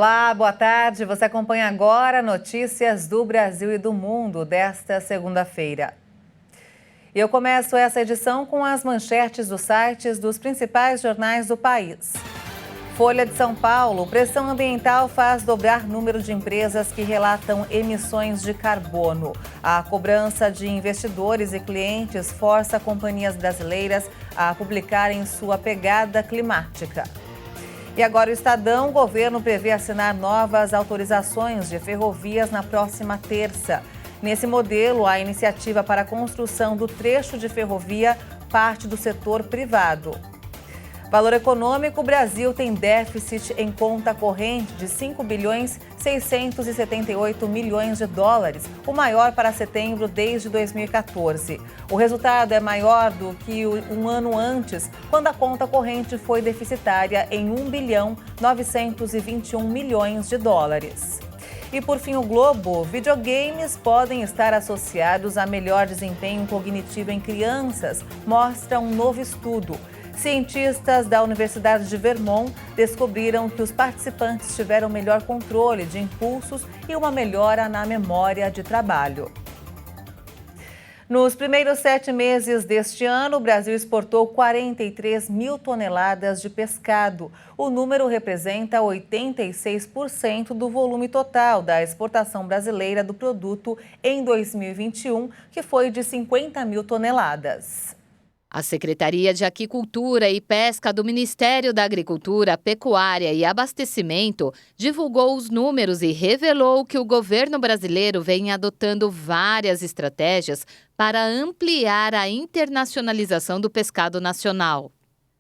Olá, boa tarde. Você acompanha agora notícias do Brasil e do mundo desta segunda-feira. E eu começo essa edição com as manchetes dos sites dos principais jornais do país. Folha de São Paulo, pressão ambiental faz dobrar número de empresas que relatam emissões de carbono. A cobrança de investidores e clientes força companhias brasileiras a publicarem sua pegada climática. E agora o Estadão, o governo prevê assinar novas autorizações de ferrovias na próxima terça. Nesse modelo, a iniciativa para a construção do trecho de ferrovia parte do setor privado. Valor econômico, o Brasil tem déficit em conta corrente de 5 bilhões 678 milhões de dólares, o maior para setembro desde 2014. O resultado é maior do que um ano antes, quando a conta corrente foi deficitária em 1 bilhão 921 milhões de dólares. E por fim, o Globo, videogames podem estar associados a melhor desempenho cognitivo em crianças, mostra um novo estudo. Cientistas da Universidade de Vermont descobriram que os participantes tiveram melhor controle de impulsos e uma melhora na memória de trabalho. Nos primeiros 7 meses deste ano, o Brasil exportou 43 mil toneladas de pescado. O número representa 86% do volume total da exportação brasileira do produto em 2021, que foi de 50 mil toneladas. A Secretaria de Aquicultura e Pesca do Ministério da Agricultura, Pecuária e Abastecimento divulgou os números e revelou que o governo brasileiro vem adotando várias estratégias para ampliar a internacionalização do pescado nacional.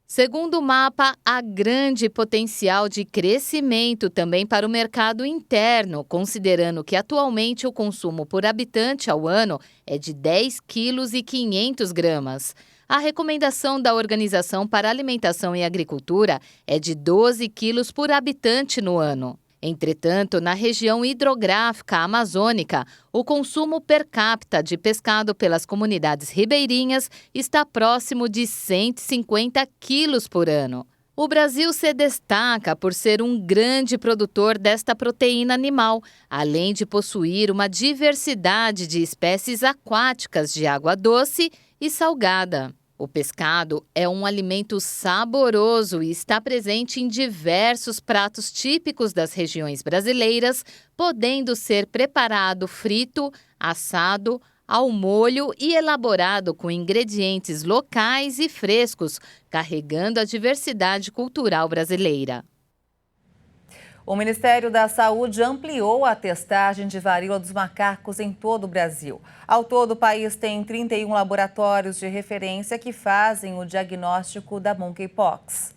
Segundo o mapa, há grande potencial de crescimento também para o mercado interno, considerando que atualmente o consumo por habitante ao ano é de 10,5 kg. A recomendação da Organização para a Alimentação e Agricultura é de 12 quilos por habitante no ano. Entretanto, na região hidrográfica amazônica, o consumo per capita de pescado pelas comunidades ribeirinhas está próximo de 150 quilos por ano. O Brasil se destaca por ser um grande produtor desta proteína animal, além de possuir uma diversidade de espécies aquáticas de água doce e salgada. O pescado é um alimento saboroso e está presente em diversos pratos típicos das regiões brasileiras, podendo ser preparado frito, assado, ao molho e elaborado com ingredientes locais e frescos, carregando a diversidade cultural brasileira. O Ministério da Saúde ampliou a testagem de varíola dos macacos em todo o Brasil. Ao todo, o país tem 31 laboratórios de referência que fazem o diagnóstico da monkeypox.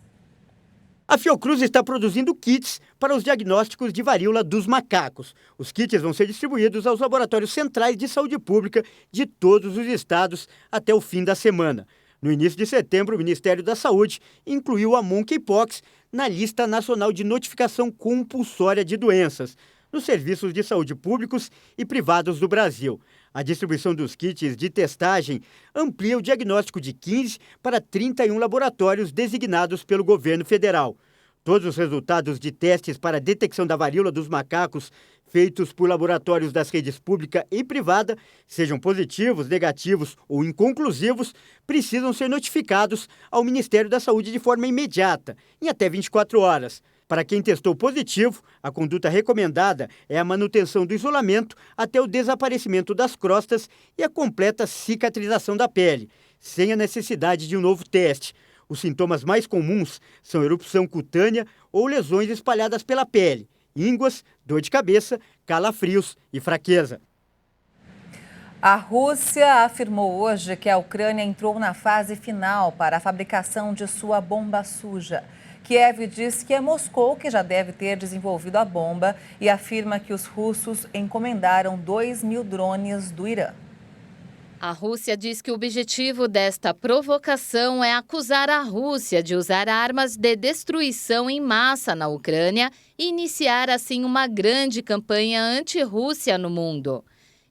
A Fiocruz está produzindo kits para os diagnósticos de varíola dos macacos. Os kits vão ser distribuídos aos laboratórios centrais de saúde pública de todos os estados até o fim da semana. No início de setembro, o Ministério da Saúde incluiu a monkeypox na lista nacional de notificação compulsória de doenças, nos serviços de saúde públicos e privados do Brasil. A distribuição dos kits de testagem amplia o diagnóstico de 15 para 31 laboratórios designados pelo governo federal. Todos os resultados de testes para a detecção da varíola dos macacos feitos por laboratórios das redes pública e privada, sejam positivos, negativos ou inconclusivos, precisam ser notificados ao Ministério da Saúde de forma imediata, em até 24 horas. Para quem testou positivo, a conduta recomendada é a manutenção do isolamento até o desaparecimento das crostas e a completa cicatrização da pele, sem a necessidade de um novo teste. Os sintomas mais comuns são erupção cutânea ou lesões espalhadas pela pele, ínguas, dor de cabeça, calafrios e fraqueza. A Rússia afirmou hoje que a Ucrânia entrou na fase final para a fabricação de sua bomba suja. Kiev diz que é Moscou que já deve ter desenvolvido a bomba e afirma que os russos encomendaram 2.000 drones do Irã. A Rússia diz que o objetivo desta provocação é acusar a Rússia de usar armas de destruição em massa na Ucrânia e iniciar assim uma grande campanha anti-Rússia no mundo.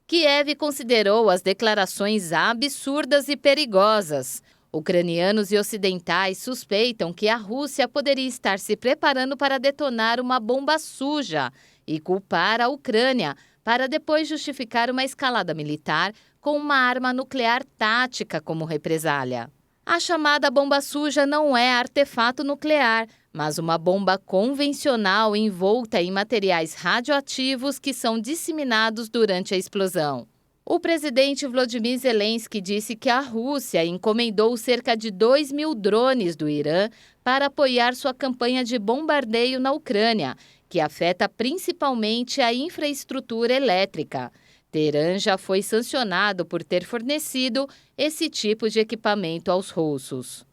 Kiev considerou as declarações absurdas e perigosas. Ucranianos e ocidentais suspeitam que a Rússia poderia estar se preparando para detonar uma bomba suja e culpar a Ucrânia, para depois justificar uma escalada militar com uma arma nuclear tática como represália. A chamada bomba suja não é artefato nuclear, mas uma bomba convencional envolta em materiais radioativos que são disseminados durante a explosão. O presidente Volodymyr Zelensky disse que a Rússia encomendou cerca de 2.000 drones do Irã para apoiar sua campanha de bombardeio na Ucrânia, que afeta principalmente a infraestrutura elétrica. Teherã já foi sancionado por ter fornecido esse tipo de equipamento aos russos.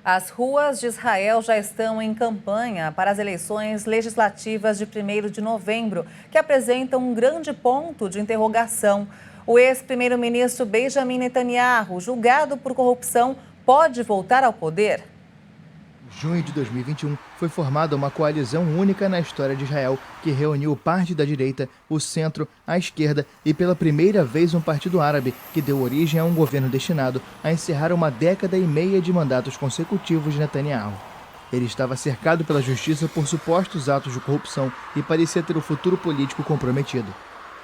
As ruas de Israel já estão em campanha para as eleições legislativas de 1º de novembro, que apresentam um grande ponto de interrogação. O ex-primeiro-ministro Benjamin Netanyahu, julgado por corrupção, pode voltar ao poder? Em junho de 2021, foi formada uma coalizão única na história de Israel, que reuniu parte da direita, o centro, a esquerda e pela primeira vez um partido árabe, que deu origem a um governo destinado a encerrar uma década e meia de mandatos consecutivos de Netanyahu. Ele estava cercado pela justiça por supostos atos de corrupção e parecia ter o futuro político comprometido.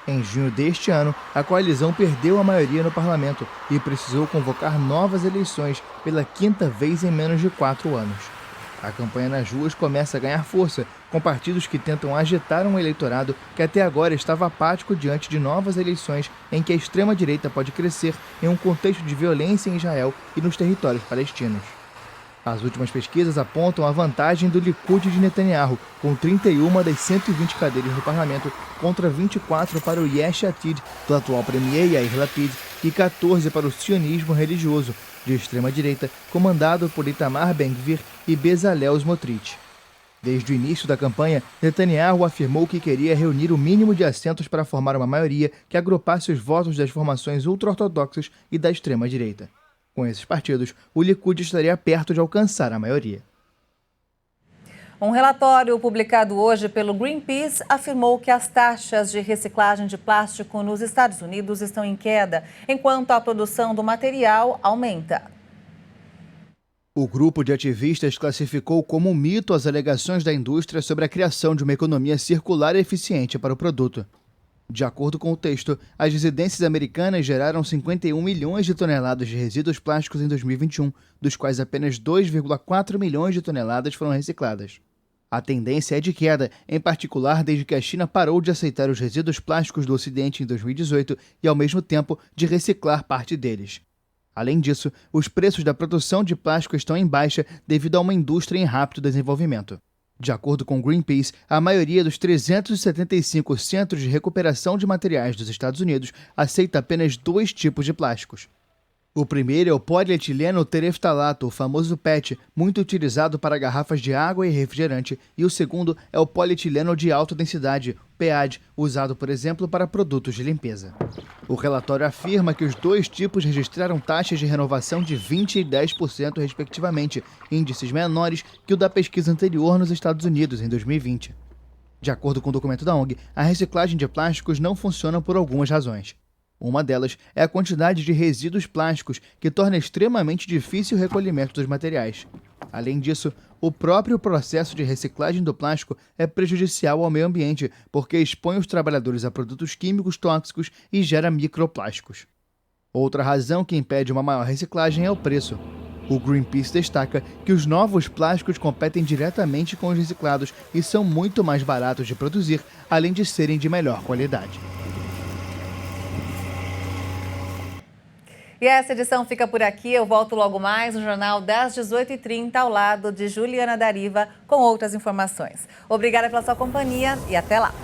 Em junho deste ano, a coalizão perdeu a maioria no parlamento e precisou convocar novas eleições pela 5ª vez em menos de 4 anos. A campanha nas ruas começa a ganhar força, com partidos que tentam agitar um eleitorado que até agora estava apático diante de novas eleições em que a extrema-direita pode crescer em um contexto de violência em Israel e nos territórios palestinos. As últimas pesquisas apontam a vantagem do Likud de Netanyahu, com 31 das 120 cadeiras no parlamento, contra 24 para o Yesh Atid, do atual premier Yair Lapid, e 14 para o sionismo religioso, de extrema-direita, comandado por Itamar Ben-Gvir e Bezalel Smotrich. Desde o início da campanha, Netanyahu afirmou que queria reunir o mínimo de assentos para formar uma maioria que agrupasse os votos das formações ultra-ortodoxas e da extrema-direita. Com esses partidos, o Likud estaria perto de alcançar a maioria. Um relatório publicado hoje pelo Greenpeace afirmou que as taxas de reciclagem de plástico nos Estados Unidos estão em queda, enquanto a produção do material aumenta. O grupo de ativistas classificou como um mito as alegações da indústria sobre a criação de uma economia circular e eficiente para o produto. De acordo com o texto, as residências americanas geraram 51 milhões de toneladas de resíduos plásticos em 2021, dos quais apenas 2,4 milhões de toneladas foram recicladas. A tendência é de queda, em particular desde que a China parou de aceitar os resíduos plásticos do Ocidente em 2018 e, ao mesmo tempo, de reciclar parte deles. Além disso, os preços da produção de plástico estão em baixa devido a uma indústria em rápido desenvolvimento. De acordo com o Greenpeace, a maioria dos 375 centros de recuperação de materiais dos Estados Unidos aceita apenas 2 tipos de plásticos. O primeiro é o polietileno tereftalato, o famoso PET, muito utilizado para garrafas de água e refrigerante, e o segundo é o polietileno de alta densidade, PEAD, usado, por exemplo, para produtos de limpeza. O relatório afirma que os 2 tipos registraram taxas de renovação de 20% e 10%, respectivamente, índices menores que o da pesquisa anterior nos Estados Unidos, em 2020. De acordo com o documento da ONG, a reciclagem de plásticos não funciona por algumas razões. Uma delas é a quantidade de resíduos plásticos, que torna extremamente difícil o recolhimento dos materiais. Além disso, o próprio processo de reciclagem do plástico é prejudicial ao meio ambiente, porque expõe os trabalhadores a produtos químicos tóxicos e gera microplásticos. Outra razão que impede uma maior reciclagem é o preço. O Greenpeace destaca que os novos plásticos competem diretamente com os reciclados e são muito mais baratos de produzir, além de serem de melhor qualidade. E essa edição fica por aqui. Eu volto logo mais no Jornal das 18h30, ao lado de Juliana Dariva, com outras informações. Obrigada pela sua companhia e até lá.